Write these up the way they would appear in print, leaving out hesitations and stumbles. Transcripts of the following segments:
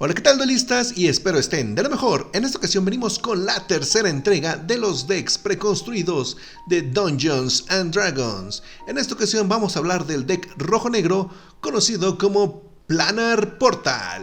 Hola, ¿qué tal, duelistas? Y espero estén de lo mejor. En esta ocasión venimos con la tercera entrega de los decks preconstruidos de Dungeons and Dragons. En esta ocasión vamos a hablar del deck rojo-negro conocido como Planar Portal.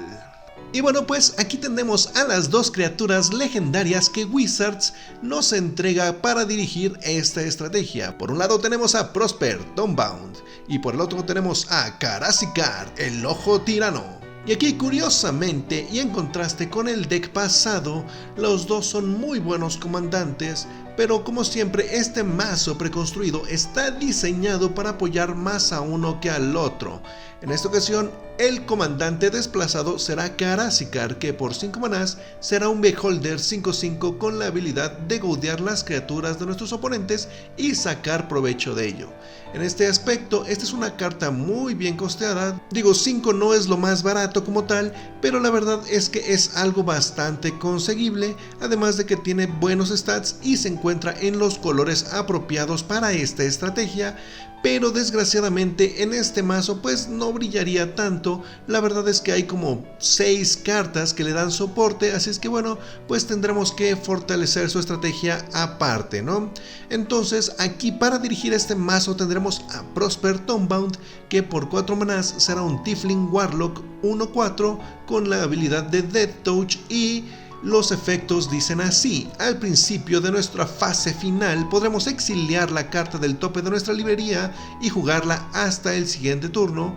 Y bueno, pues aquí tenemos a las dos criaturas legendarias que Wizards nos entrega para dirigir esta estrategia. Por un lado tenemos a Prosper Dawnbound y por el otro tenemos a Karasikar, el Ojo Tirano. Y aquí, curiosamente, y en contraste con el deck pasado, los dos son muy buenos comandantes, pero como siempre este mazo preconstruido está diseñado para apoyar más a uno que al otro. En esta ocasión, el comandante desplazado será Karasikar, que por 5 manás será un Beholder 5/5 con la habilidad de godear las criaturas de nuestros oponentes y sacar provecho de ello. En este aspecto, esta es una carta muy bien costeada. Digo, 5 no es lo más barato como tal, pero la verdad es que es algo bastante conseguible, además de que tiene buenos stats y se encuentra en los colores apropiados para esta estrategia. Pero desgraciadamente en este mazo pues no brillaría tanto. La verdad es que hay como 6 cartas que le dan soporte, así es que bueno, pues tendremos que fortalecer su estrategia aparte, ¿no? Entonces aquí para dirigir este mazo tendremos a Prosper Dawnbound, que por 4 manás será un Tiefling Warlock 1/4 con la habilidad de Death Touch y los efectos dicen así: al principio de nuestra fase final podremos exiliar la carta del tope de nuestra librería y jugarla hasta el siguiente turno,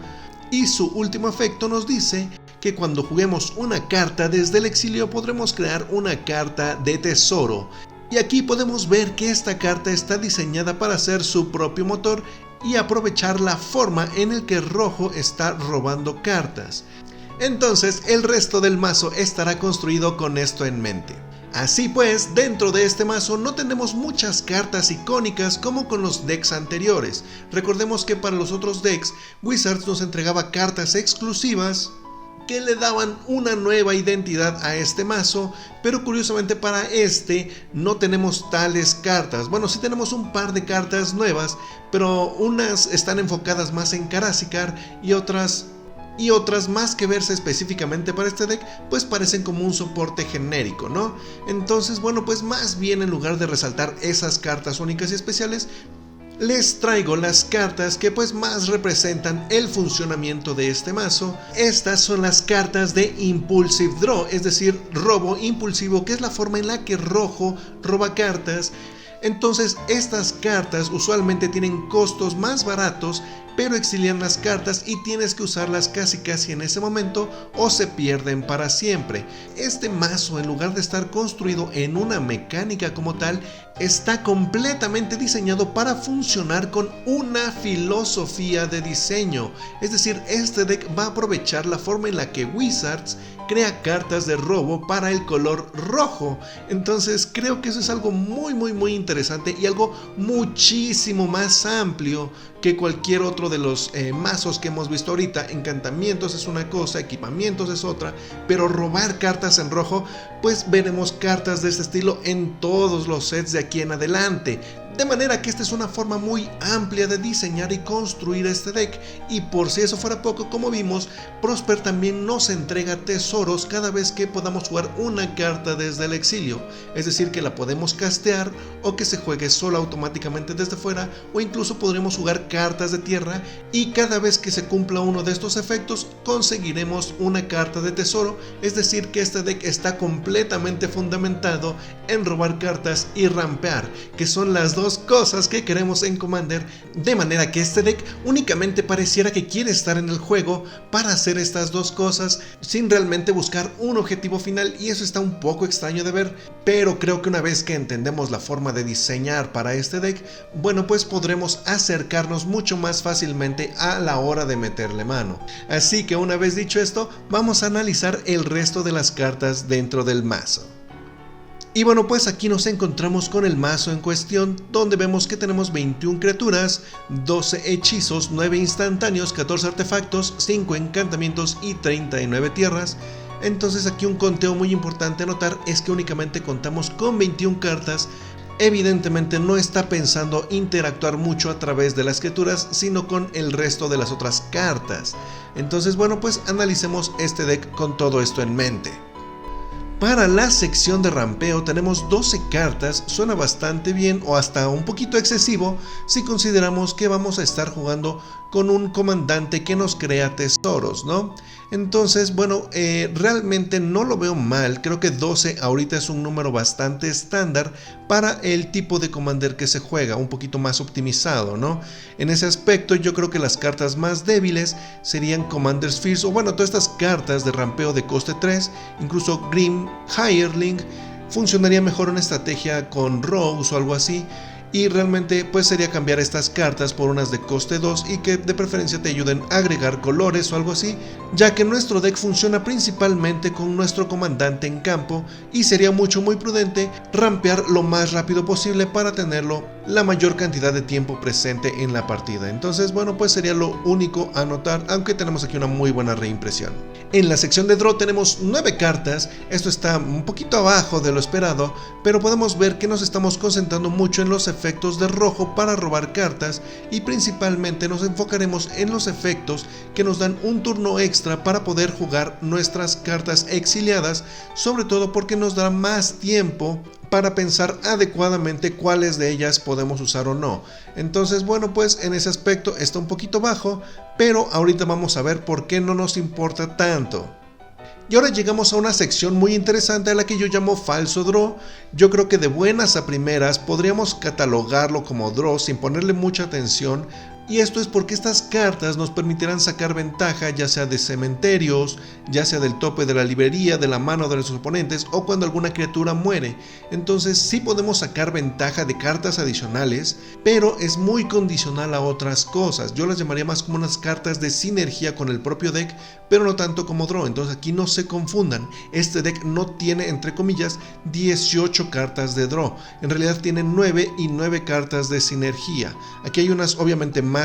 y su último efecto nos dice que cuando juguemos una carta desde el exilio podremos crear una carta de tesoro. Y aquí podemos ver que esta carta está diseñada para ser su propio motor y aprovechar la forma en la que rojo está robando cartas. Entonces el resto del mazo estará construido con esto en mente. Así pues, dentro de este mazo no tenemos muchas cartas icónicas como con los decks anteriores. Recordemos que para los otros decks, Wizards nos entregaba cartas exclusivas que le daban una nueva identidad a este mazo, pero curiosamente para este no tenemos tales cartas. Bueno, sí tenemos un par de cartas nuevas, pero unas están enfocadas más en Karasikar y otras más que verse específicamente para este deck, pues parecen como un soporte genérico, ¿no? Entonces, bueno, pues más bien en lugar de resaltar esas cartas únicas y especiales, les traigo las cartas que pues más representan el funcionamiento de este mazo. Estas son las cartas de Impulsive Draw, es decir, robo impulsivo, que es la forma en la que rojo roba cartas. Entonces estas cartas usualmente tienen costos más baratos, pero exilian las cartas y tienes que usarlas casi en ese momento o se pierden para siempre. Este mazo, en lugar de estar construido en una mecánica como tal, está completamente diseñado para funcionar con una filosofía de diseño. Es decir, este deck va a aprovechar la forma en la que Wizards crea cartas de robo para el color rojo. Entonces creo que eso es algo muy interesante y algo muchísimo más amplio que cualquier otro de los mazos que hemos visto ahorita. Encantamientos es una cosa, equipamientos es otra, pero robar cartas en rojo, pues veremos cartas de este estilo en todos los sets de aquí en adelante. De manera que esta es una forma muy amplia de diseñar y construir este deck. Y por si eso fuera poco, como vimos, Prosper también nos entrega tesoros cada vez que podamos jugar una carta desde el exilio. Es decir, que la podemos castear o que se juegue sola automáticamente desde fuera, o incluso podremos jugar cartas de tierra y cada vez que se cumpla uno de estos efectos conseguiremos una carta de tesoro. Es decir, que este deck está completamente fundamentado en robar cartas y rampear, que son las dos cosas que queremos en Commander, de manera que este deck únicamente pareciera que quiere estar en el juego para hacer estas dos cosas sin realmente buscar un objetivo final, y eso está un poco extraño de ver, pero creo que una vez que entendemos la forma de diseñar para este deck, bueno, pues podremos acercarnos mucho más fácilmente a la hora de meterle mano. Así que una vez dicho esto, vamos a analizar el resto de las cartas dentro del mazo. Y bueno, pues aquí nos encontramos con el mazo en cuestión, donde vemos que tenemos 21 criaturas, 12 hechizos, 9 instantáneos, 14 artefactos, 5 encantamientos y 39 tierras. Entonces aquí un conteo muy importante a notar es que únicamente contamos con 21 cartas, evidentemente no está pensando interactuar mucho a través de las criaturas, sino con el resto de las otras cartas. Entonces bueno, pues analicemos este deck con todo esto en mente. Para la sección de rampeo tenemos 12 cartas, suena bastante bien o hasta un poquito excesivo si consideramos que vamos a estar jugando con un comandante que nos crea tesoros, ¿no? Entonces, bueno, realmente no lo veo mal, creo que 12 ahorita es un número bastante estándar para el tipo de commander que se juega, un poquito más optimizado, ¿no? En ese aspecto yo creo que las cartas más débiles serían Commander Spheres, o bueno, todas estas cartas de rampeo de coste 3, incluso Grim Hireling, funcionaría mejor una estrategia con Rose o algo así. Y realmente pues sería cambiar estas cartas por unas de coste 2 y que de preferencia te ayuden a agregar colores o algo así, ya que nuestro deck funciona principalmente con nuestro comandante en campo y sería muy prudente rampear lo más rápido posible para tenerlo la mayor cantidad de tiempo presente en la partida. Entonces bueno, pues sería lo único a notar, aunque tenemos aquí una muy buena reimpresión. En la sección de draw tenemos 9 cartas, esto está un poquito abajo de lo esperado, pero podemos ver que nos estamos concentrando mucho en los efectos de rojo para robar cartas y principalmente nos enfocaremos en los efectos que nos dan un turno extra para poder jugar nuestras cartas exiliadas, sobre todo porque nos dará más tiempo para pensar adecuadamente cuáles de ellas podemos usar o no. Entonces bueno, pues en ese aspecto está un poquito bajo, pero ahorita vamos a ver por qué no nos importa tanto. Y ahora llegamos a una sección muy interesante a la que yo llamo falso draw. Yo creo que de buenas a primeras podríamos catalogarlo como draw sin ponerle mucha atención. Y esto es porque estas cartas nos permitirán sacar ventaja ya sea de cementerios, ya sea del tope de la librería, de la mano de nuestros oponentes o cuando alguna criatura muere. Entonces sí podemos sacar ventaja de cartas adicionales, pero es muy condicional a otras cosas. Yo las llamaría más como unas cartas de sinergia con el propio deck, pero no tanto como draw. Entonces aquí no se confundan, este deck no tiene entre comillas 18 cartas de draw, en realidad tiene 9 y 9 cartas de sinergia. Aquí hay unas obviamente más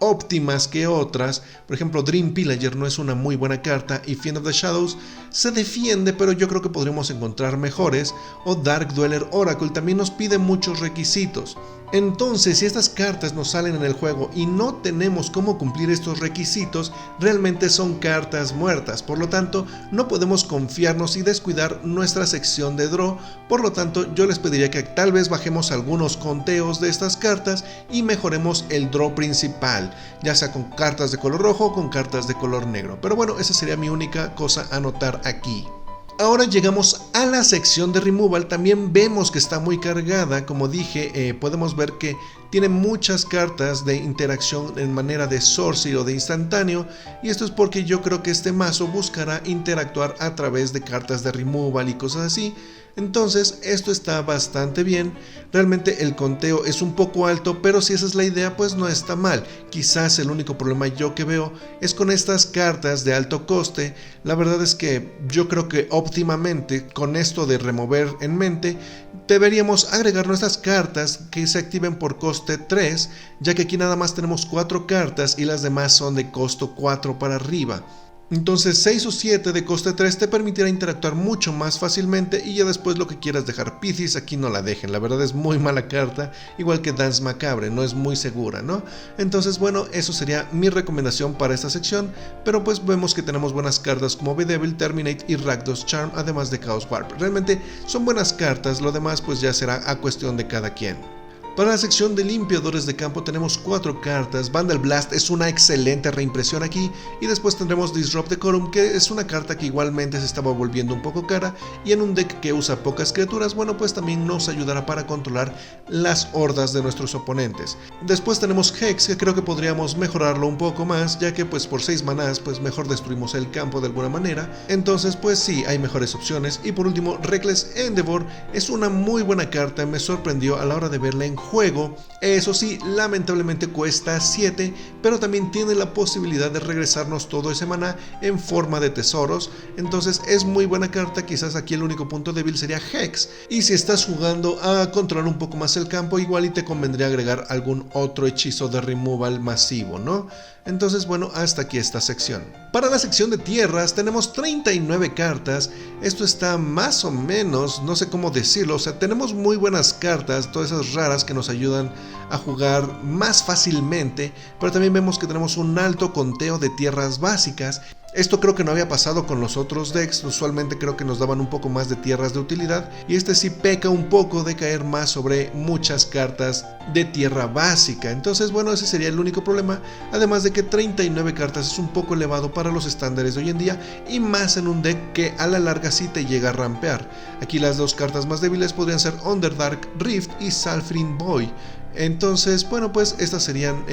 óptimas que otras, por ejemplo Dream Pillager no es una muy buena carta y Fiend of the Shadows se defiende, pero yo creo que podríamos encontrar mejores, o Dark Dweller Oracle también nos pide muchos requisitos. Entonces si estas cartas nos salen en el juego y no tenemos cómo cumplir estos requisitos, realmente son cartas muertas, por lo tanto no podemos confiarnos y descuidar nuestra sección de draw. Por lo tanto yo les pediría que tal vez bajemos algunos conteos de estas cartas y mejoremos el draw principal, ya sea con cartas de color rojo o con cartas de color negro. Pero bueno, esa sería mi única cosa a notar aquí. Ahora llegamos a la sección de removal, también vemos que está muy cargada, como dije, podemos ver que tiene muchas cartas de interacción en manera de sorcery o de instantáneo, y esto es porque yo creo que este mazo buscará interactuar a través de cartas de removal y cosas así. Entonces esto está bastante bien, realmente el conteo es un poco alto, pero si esa es la idea pues no está mal. Quizás el único problema yo que veo es con estas cartas de alto coste. La verdad es que yo creo que óptimamente con esto de remover en mente deberíamos agregar nuestras cartas que se activen por coste 3, ya que aquí nada más tenemos 4 cartas y las demás son de costo 4 para arriba. Entonces 6 o 7 de coste 3 te permitirá interactuar mucho más fácilmente, y ya después lo que quieras dejar Pythis aquí no la dejen, la verdad es muy mala carta, igual que Dance Macabre, no es muy segura, ¿no? Entonces bueno, eso sería mi recomendación para esta sección, pero pues vemos que tenemos buenas cartas como Bedevil, Terminate y Rakdos Charm, además de Chaos Warp. Realmente son buenas cartas, lo demás pues ya será a cuestión de cada quien. Para la sección de limpiadores de campo tenemos 4 cartas. Vandal Blast es una excelente reimpresión aquí, y después tendremos Disrupt Decorum, que es una carta que igualmente se estaba volviendo un poco cara, y en un deck que usa pocas criaturas, bueno pues también nos ayudará para controlar las hordas de nuestros oponentes. Después tenemos Hex, que creo que podríamos mejorarlo un poco más, ya que pues por 6 manás pues mejor destruimos el campo de alguna manera, entonces pues sí, hay mejores opciones. Y por último Reckless Endeavor es una muy buena carta, me sorprendió a la hora de verla en juego. Eso sí, lamentablemente cuesta 7, pero también tiene la posibilidad de regresarnos todo ese maná en forma de tesoros, entonces es muy buena carta. Quizás aquí el único punto débil sería Hex, y si estás jugando a controlar un poco más el campo, igual y te convendría agregar algún otro hechizo de removal masivo, ¿no? Entonces bueno, hasta aquí esta sección. Para la sección de tierras tenemos 39 cartas. Esto está más o menos, no sé cómo decirlo, o sea, tenemos muy buenas cartas, todas esas raras que nos ayudan a jugar más fácilmente, pero también vemos que tenemos un alto conteo de tierras básicas. Esto creo que no había pasado con los otros decks, usualmente creo que nos daban un poco más de tierras de utilidad, y este sí peca un poco de caer más sobre muchas cartas de tierra básica. Entonces bueno, ese sería el único problema, además de que 39 cartas es un poco elevado para los estándares de hoy en día, y más en un deck que a la larga sí te llega a rampear. Aquí las dos cartas más débiles podrían ser Underdark Rift y Salfrin Boy. Entonces, bueno, pues estas serían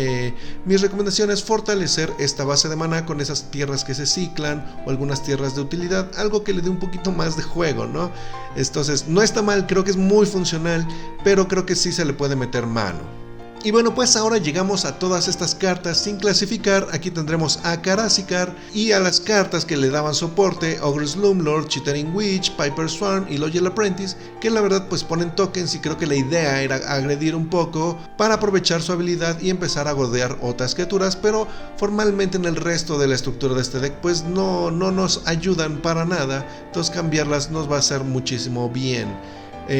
mis recomendaciones: fortalecer esta base de maná con esas tierras que se ciclan o algunas tierras de utilidad, algo que le dé un poquito más de juego, ¿no? Entonces, no está mal, creo que es muy funcional, pero creo que sí se le puede meter mano. Y bueno, pues ahora llegamos a todas estas cartas sin clasificar. Aquí tendremos a Karazikar y a las cartas que le daban soporte: Ogre Slumlord, Chittering Witch, Piper Swarm y Loyal Apprentice, que la verdad pues ponen tokens, y creo que la idea era agredir un poco para aprovechar su habilidad y empezar a godear otras criaturas, pero formalmente en el resto de la estructura de este deck pues no nos ayudan para nada, entonces cambiarlas nos va a hacer muchísimo bien.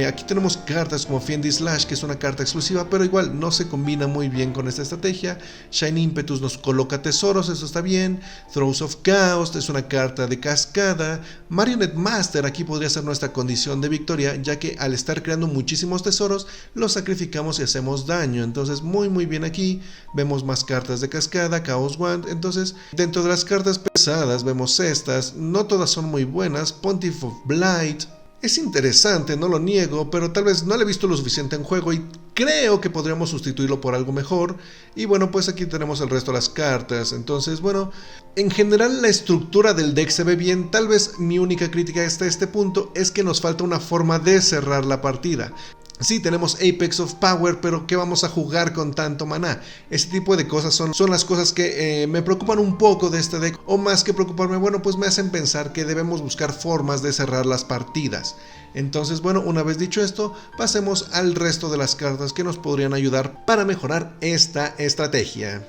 Aquí tenemos cartas como Fiendy Slash, que es una carta exclusiva, pero igual no se combina muy bien con esta estrategia. Shine Impetus nos coloca tesoros, eso está bien. Throes of Chaos es una carta de cascada. Marionette Master aquí podría ser nuestra condición de victoria, ya que al estar creando muchísimos tesoros, los sacrificamos y hacemos daño. Entonces muy bien aquí. Vemos más cartas de cascada, Chaos Wand. Entonces dentro de las cartas pesadas vemos estas, no todas son muy buenas. Pontiff of Blight es interesante, no lo niego, pero tal vez no le he visto lo suficiente en juego y creo que podríamos sustituirlo por algo mejor. Y bueno, pues aquí tenemos el resto de las cartas. Entonces bueno, en general la estructura del deck se ve bien. Tal vez mi única crítica hasta este punto es que nos falta una forma de cerrar la partida. Sí, tenemos Apex of Power, pero ¿qué vamos a jugar con tanto maná? Ese tipo de cosas son las cosas que me preocupan un poco de este deck, o más que preocuparme, bueno, pues me hacen pensar que debemos buscar formas de cerrar las partidas. Entonces, bueno, una vez dicho esto, pasemos al resto de las cartas que nos podrían ayudar para mejorar esta estrategia.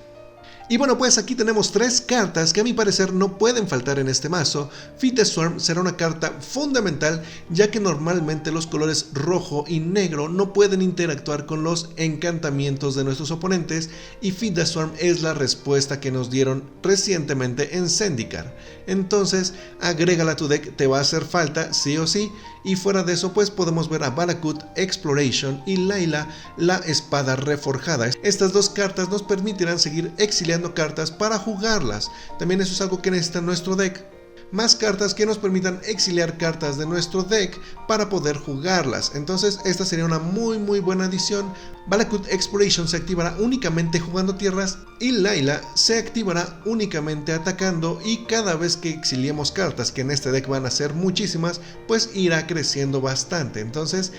Y bueno, pues aquí tenemos 3 cartas que a mi parecer no pueden faltar en este mazo. Feed the Swarm será una carta fundamental, ya que normalmente los colores rojo y negro no pueden interactuar con los encantamientos de nuestros oponentes, y Feed the Swarm es la respuesta que nos dieron recientemente en Zendikar. Entonces agrégala a tu deck, te va a hacer falta sí o sí. Y fuera de eso pues podemos ver a Valakut Exploration y Layla, la espada reforjada. Estas dos cartas nos permitirán seguir exiliando cartas para jugarlas. También eso es algo que necesita nuestro deck. Más cartas que nos permitan exiliar cartas de nuestro deck para poder jugarlas. Entonces esta sería una muy buena adición. Valakut Exploration se activará únicamente jugando tierras y Layla se activará únicamente atacando, y cada vez que exiliemos cartas, que en este deck van a ser muchísimas, pues irá creciendo bastante. Entonces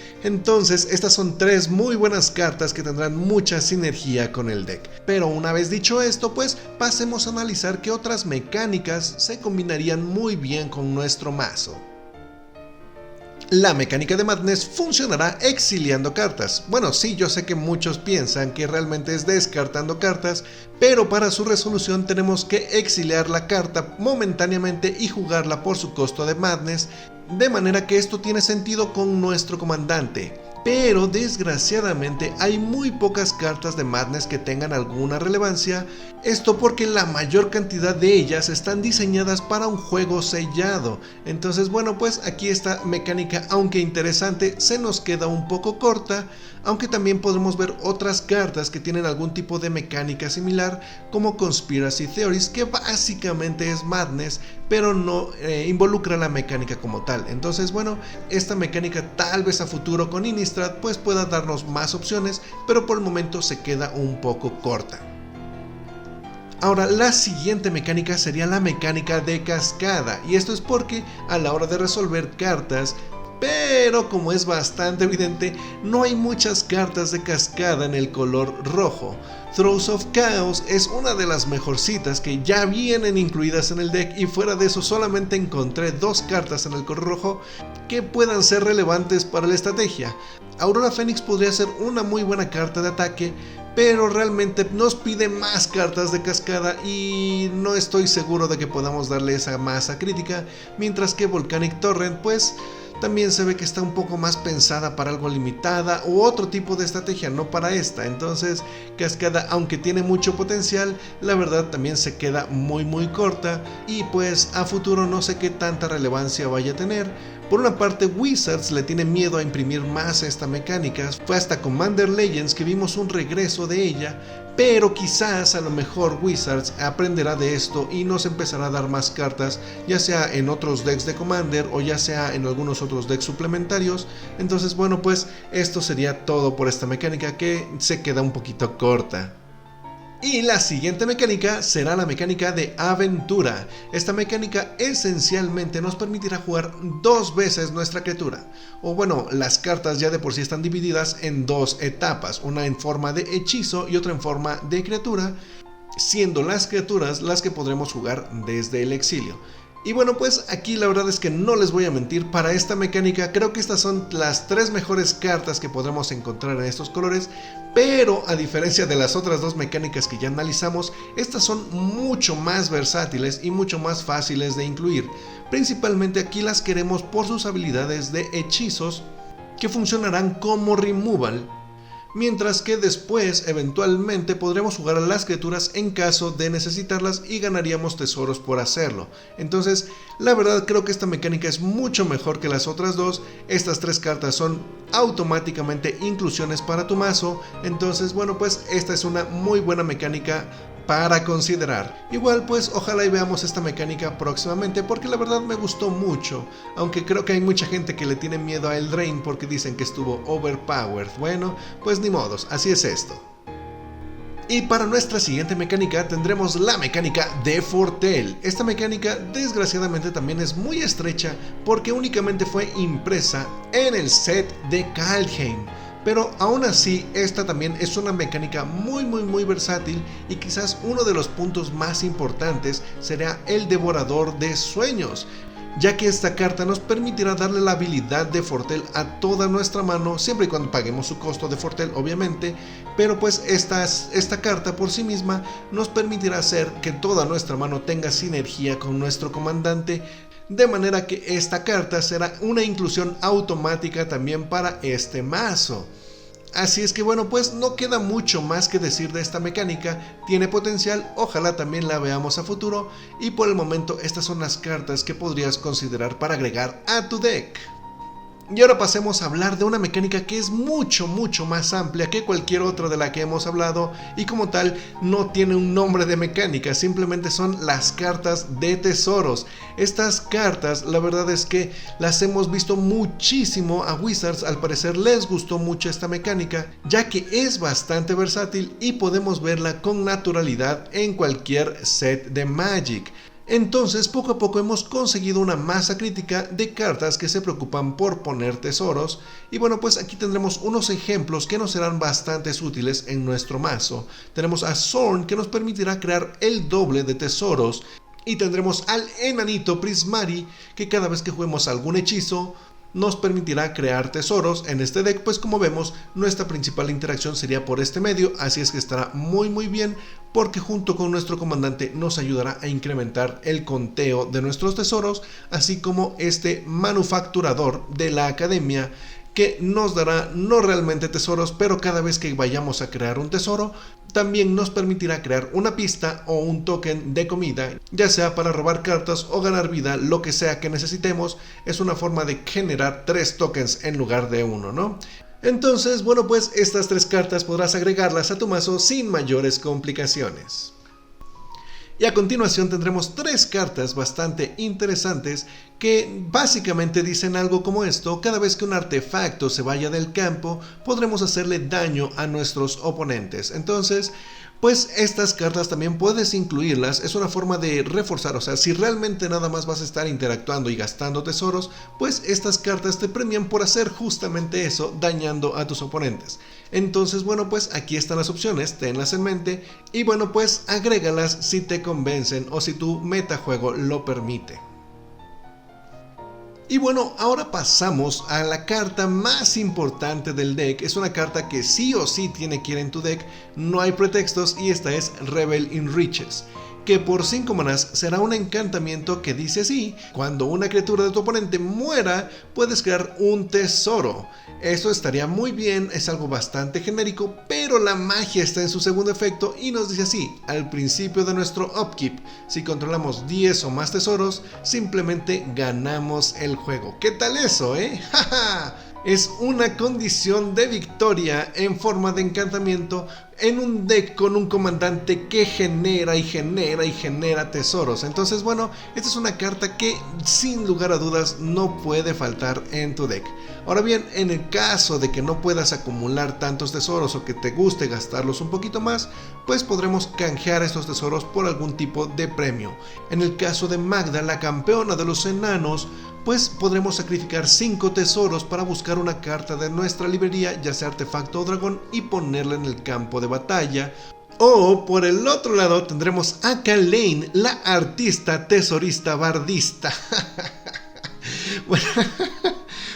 estas son 3 muy buenas cartas que tendrán mucha sinergia con el deck. Pero una vez dicho esto, pues pasemos a analizar qué otras mecánicas se combinarían muy bien con nuestro mazo. La mecánica de Madness funcionará exiliando cartas. Bueno, sí, yo sé que muchos piensan que realmente es descartando cartas, pero para su resolución tenemos que exiliar la carta momentáneamente y jugarla por su costo de Madness, de manera que esto tiene sentido con nuestro comandante. Pero desgraciadamente hay muy pocas cartas de Madness que tengan alguna relevancia, esto porque la mayor cantidad de ellas están diseñadas para un juego sellado. Entonces bueno, pues aquí esta mecánica, aunque interesante, se nos queda un poco corta, aunque también podremos ver otras cartas que tienen algún tipo de mecánica similar, como Conspiracy Theories, que básicamente es Madness, pero no involucra la mecánica como tal. Entonces bueno, esta mecánica tal vez a futuro con Innistrad pues pueda darnos más opciones, pero por el momento se queda un poco corta. Ahora, la siguiente mecánica sería la mecánica de cascada, y esto es porque a la hora de resolver cartas, pero como es bastante evidente, no hay muchas cartas de cascada en el color rojo. Throes of Chaos es una de las mejorcitas que ya vienen incluidas en el deck, y fuera de eso solamente encontré 2 cartas en el color rojo que puedan ser relevantes para la estrategia. Aurora Phoenix podría ser una muy buena carta de ataque, pero realmente nos pide más cartas de cascada y no estoy seguro de que podamos darle esa masa crítica, mientras que Volcanic Torrent pues también se ve que está un poco más pensada para algo limitada u otro tipo de estrategia, no para esta. Entonces Cascada, aunque tiene mucho potencial, la verdad también se queda muy corta y pues a futuro no sé qué tanta relevancia vaya a tener. Por una parte, Wizards le tiene miedo a imprimir más esta mecánica. Fue hasta Commander Legends que vimos un regreso de ella, pero quizás a lo mejor Wizards aprenderá de esto y nos empezará a dar más cartas, ya sea en otros decks de Commander o ya sea en algunos otros decks suplementarios. Entonces bueno, pues esto sería todo por esta mecánica que se queda un poquito corta. Y la siguiente mecánica será la mecánica de aventura. Esta mecánica esencialmente nos permitirá jugar 2 veces nuestra criatura. O bueno, las cartas ya de por sí están divididas en 2 etapas, una en forma de hechizo y otra en forma de criatura, siendo las criaturas las que podremos jugar desde el exilio. Y bueno, pues aquí la verdad es que no les voy a mentir, para esta mecánica creo que estas son las 3 mejores cartas que podremos encontrar en estos colores, pero a diferencia de las otras 2 mecánicas que ya analizamos, estas son mucho más versátiles y mucho más fáciles de incluir. Principalmente aquí las queremos por sus habilidades de hechizos que funcionarán como removal, mientras que después eventualmente podremos jugar a las criaturas en caso de necesitarlas y ganaríamos tesoros por hacerlo. Entonces la verdad creo que esta mecánica es mucho mejor que las otras 2. Estas 3 cartas son automáticamente inclusiones para tu mazo, entonces bueno, pues esta es una muy buena mecánica para considerar. Igual pues ojalá y veamos esta mecánica próximamente, porque la verdad me gustó mucho, aunque creo que hay mucha gente que le tiene miedo a Eldraine porque dicen que estuvo overpowered. Bueno, pues ni modos, así es esto. Y para nuestra siguiente mecánica tendremos la mecánica de Fortel. Esta mecánica desgraciadamente también es muy estrecha porque únicamente fue impresa en el set de Kaldheim. Pero aún así, esta también es una mecánica muy versátil y quizás uno de los puntos más importantes será el Devorador de Sueños, ya que esta carta nos permitirá darle la habilidad de Fortel a toda nuestra mano, siempre y cuando paguemos su costo de Fortel obviamente, pero pues esta carta por sí misma nos permitirá hacer que toda nuestra mano tenga sinergia con nuestro comandante, de manera que esta carta será una inclusión automática también para este mazo. Así es que bueno, pues no queda mucho más que decir de esta mecánica, tiene potencial, ojalá también la veamos a futuro, y por el momento estas son las cartas que podrías considerar para agregar a tu deck. Y ahora pasemos a hablar de una mecánica que es mucho más amplia que cualquier otra de la que hemos hablado y como tal no tiene un nombre de mecánica, simplemente son las cartas de tesoros. Estas cartas la verdad es que las hemos visto muchísimo a Wizards, al parecer les gustó mucho esta mecánica ya que es bastante versátil y podemos verla con naturalidad en cualquier set de Magic. Entonces poco a poco hemos conseguido una masa crítica de cartas que se preocupan por poner tesoros y bueno, pues aquí tendremos unos ejemplos que nos serán bastante útiles en nuestro mazo. Tenemos a Zorn, que nos permitirá crear el doble de tesoros, y tendremos al enanito Prismari, que cada vez que juguemos algún hechizo nos permitirá crear tesoros. En este deck pues como vemos nuestra principal interacción sería por este medio, así es que estará muy bien porque junto con nuestro comandante nos ayudará a incrementar el conteo de nuestros tesoros, así como este manufacturador de la academia que nos dará no realmente tesoros, pero cada vez que vayamos a crear un tesoro también nos permitirá crear una pista o un token de comida, ya sea para robar cartas o ganar vida, lo que sea que necesitemos. Es una forma de generar 3 tokens en lugar de 1, ¿no? Entonces, bueno, pues estas 3 cartas podrás agregarlas a tu mazo sin mayores complicaciones. Y a continuación tendremos 3 cartas bastante interesantes que básicamente dicen algo como esto: cada vez que un artefacto se vaya del campo, podremos hacerle daño a nuestros oponentes. Entonces, pues estas cartas también puedes incluirlas, es una forma de reforzar, o sea, si realmente nada más vas a estar interactuando y gastando tesoros, pues estas cartas te premian por hacer justamente eso, dañando a tus oponentes. Entonces, bueno, pues aquí están las opciones, tenlas en mente y bueno, pues agrégalas si te convencen o si tu metajuego lo permite. Y bueno, ahora pasamos a la carta más importante del deck. Es una carta que sí o sí tiene que ir en tu deck, no hay pretextos, y esta es Revel in Riches, que por 5 manas será un encantamiento que dice así: cuando una criatura de tu oponente muera, puedes crear un tesoro. Esto estaría muy bien, es algo bastante genérico, pero la magia está en su segundo efecto y nos dice así: al principio de nuestro upkeep, si controlamos 10 o más tesoros, simplemente ganamos el juego. ¿Qué tal eso, ¡Ja! Es una condición de victoria en forma de encantamiento en un deck con un comandante que genera y genera y genera tesoros. Entonces, bueno, esta es una carta que sin lugar a dudas no puede faltar en tu deck. Ahora bien, en el caso de que no puedas acumular tantos tesoros o que te guste gastarlos un poquito más, pues podremos canjear estos tesoros por algún tipo de premio. En el caso de Magda, la campeona de los enanos, pues podremos sacrificar 5 tesoros para buscar una carta de nuestra librería, ya sea artefacto o dragón, y ponerla en el campo de batalla. O por el otro lado tendremos a Kalain, la artista, tesorista, bardista.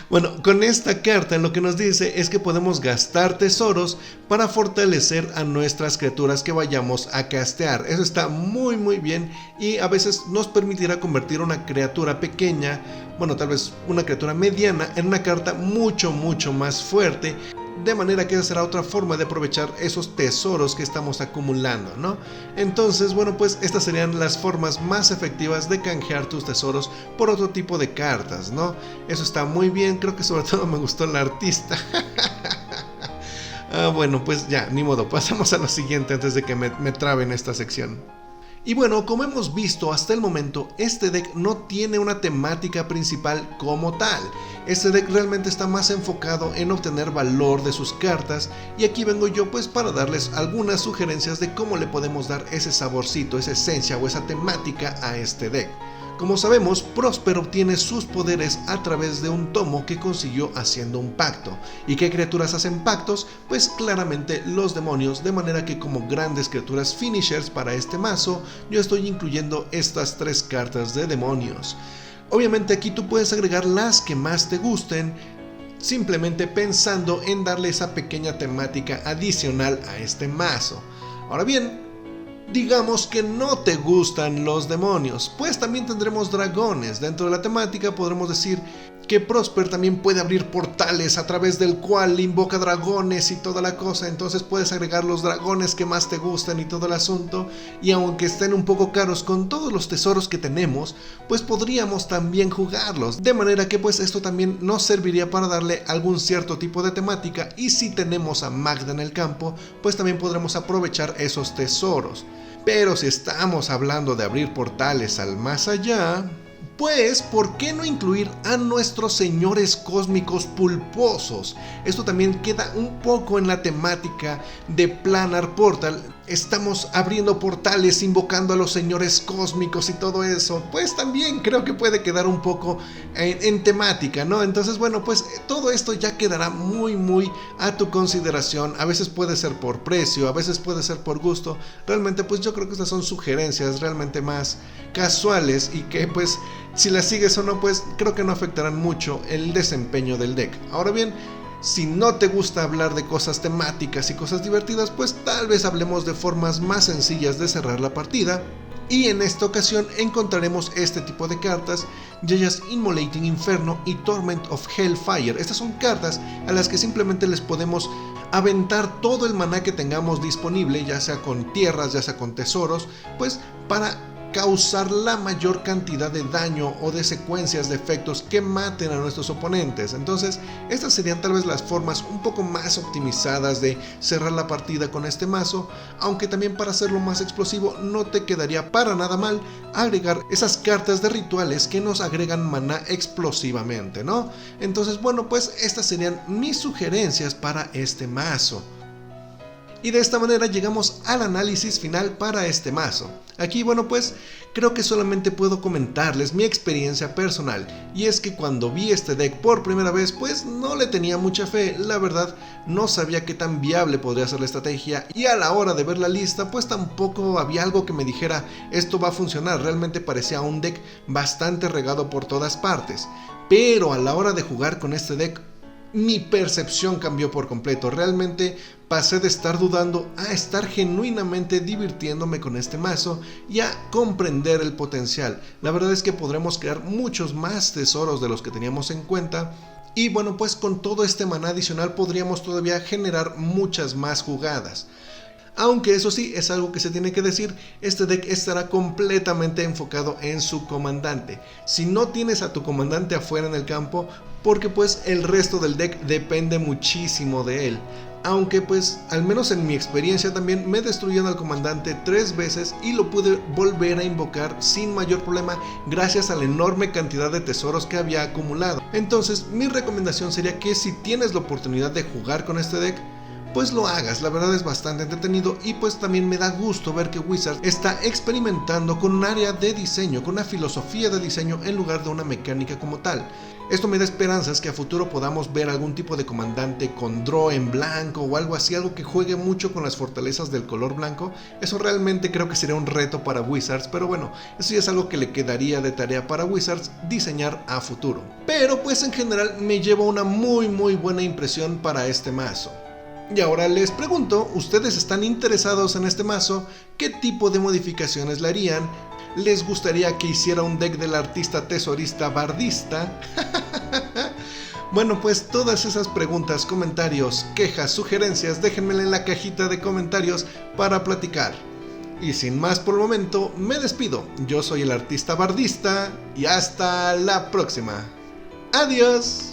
Bueno, con esta carta lo que nos dice es que podemos gastar tesoros para fortalecer a nuestras criaturas que vayamos a castear. Eso está muy bien, y a veces nos permitirá convertir una criatura pequeña, bueno, tal vez una criatura mediana, en una carta mucho más fuerte. De manera que esa será otra forma de aprovechar esos tesoros que estamos acumulando, ¿no? Entonces, bueno, pues estas serían las formas más efectivas de canjear tus tesoros por otro tipo de cartas, ¿no? Eso está muy bien, creo que sobre todo me gustó la artista. Bueno, pues ya, ni modo, pasamos a lo siguiente antes de que me trabe en esta sección. Y bueno, como hemos visto hasta el momento, este deck no tiene una temática principal como tal. Este deck realmente está más enfocado en obtener valor de sus cartas, y aquí vengo yo pues para darles algunas sugerencias de cómo le podemos dar ese saborcito, esa esencia o esa temática a este deck. Como sabemos, Prosper obtiene sus poderes a través de un tomo que consiguió haciendo un pacto. ¿Y qué criaturas hacen pactos? Pues claramente los demonios, de manera que como grandes criaturas finishers para este mazo, yo estoy incluyendo estas 3 cartas de demonios. Obviamente aquí tú puedes agregar las que más te gusten, simplemente pensando en darle esa pequeña temática adicional a este mazo. Ahora bien, digamos que no te gustan los demonios, pues también tendremos dragones. Dentro de la temática podremos decir que Prosper también puede abrir portales a través del cual invoca dragones y toda la cosa. Entonces puedes agregar los dragones que más te gustan y todo el asunto, y aunque estén un poco caros con todos los tesoros que tenemos, pues podríamos también jugarlos, de manera que pues esto también nos serviría para darle algún cierto tipo de temática. Y si tenemos a Magda en el campo, pues también podremos aprovechar esos tesoros. Pero si estamos hablando de abrir portales al más allá, pues, ¿por qué no incluir a nuestros señores cósmicos pulposos? Esto también queda un poco en la temática de Planar Portal. Estamos abriendo portales, invocando a los señores cósmicos y todo eso. Pues también creo que puede quedar un poco en temática, ¿no? Entonces, bueno, pues todo esto ya quedará muy a tu consideración. A veces puede ser por precio, a veces puede ser por gusto. Realmente, pues yo creo que estas son sugerencias realmente más casuales, y que pues si las sigues o no, pues creo que no afectarán mucho el desempeño del deck. Ahora bien, si no te gusta hablar de cosas temáticas y cosas divertidas, pues tal vez hablemos de formas más sencillas de cerrar la partida. Y en esta ocasión encontraremos este tipo de cartas: Jaya's Immolating Inferno y Torment of Hellfire. Estas son cartas a las que simplemente les podemos aventar todo el maná que tengamos disponible, ya sea con tierras, ya sea con tesoros, pues para causar la mayor cantidad de daño o de secuencias de efectos que maten a nuestros oponentes. Entonces, estas serían tal vez las formas un poco más optimizadas de cerrar la partida con este mazo, aunque también para hacerlo más explosivo no te quedaría para nada mal agregar esas cartas de rituales que nos agregan maná explosivamente, ¿no? Entonces, bueno, pues estas serían mis sugerencias para este mazo. Y de esta manera llegamos al análisis final para este mazo. Aquí bueno pues creo que solamente puedo comentarles mi experiencia personal, y es que cuando vi este deck por primera vez pues no le tenía mucha fe, la verdad no sabía qué tan viable podría ser la estrategia, y a la hora de ver la lista pues tampoco había algo que me dijera esto va a funcionar. Realmente parecía un deck bastante regado por todas partes, pero a la hora de jugar con este deck mi percepción cambió por completo. Realmente pasé de estar dudando a estar genuinamente divirtiéndome con este mazo y a comprender el potencial. La verdad es que podremos crear muchos más tesoros de los que teníamos en cuenta. Y bueno, pues con todo este maná adicional podríamos todavía generar muchas más jugadas. Aunque eso sí, es algo que se tiene que decir, este deck estará completamente enfocado en su comandante. Si no tienes a tu comandante afuera en el campo, porque pues el resto del deck depende muchísimo de él. Aunque pues, al menos en mi experiencia también, me destruyeron al comandante 3 veces y lo pude volver a invocar sin mayor problema gracias a la enorme cantidad de tesoros que había acumulado. Entonces, mi recomendación sería que si tienes la oportunidad de jugar con este deck, pues lo hagas. La verdad es bastante entretenido, y pues también me da gusto ver que Wizards está experimentando con un área de diseño, con una filosofía de diseño en lugar de una mecánica como tal. Esto me da esperanzas que a futuro podamos ver algún tipo de comandante con draw en blanco o algo así, algo que juegue mucho con las fortalezas del color blanco. Eso realmente creo que sería un reto para Wizards, pero bueno, eso ya es algo que le quedaría de tarea para Wizards diseñar a futuro. Pero pues en general me llevo una muy buena impresión para este mazo. Y ahora les pregunto, ¿ustedes están interesados en este mazo? ¿Qué tipo de modificaciones le harían? ¿Les gustaría que hiciera un deck del artista tesorista bardista? Bueno, pues todas esas preguntas, comentarios, quejas, sugerencias, déjenmela en la cajita de comentarios para platicar. Y sin más por el momento, me despido. Yo soy el artista bardista y hasta la próxima. ¡Adiós!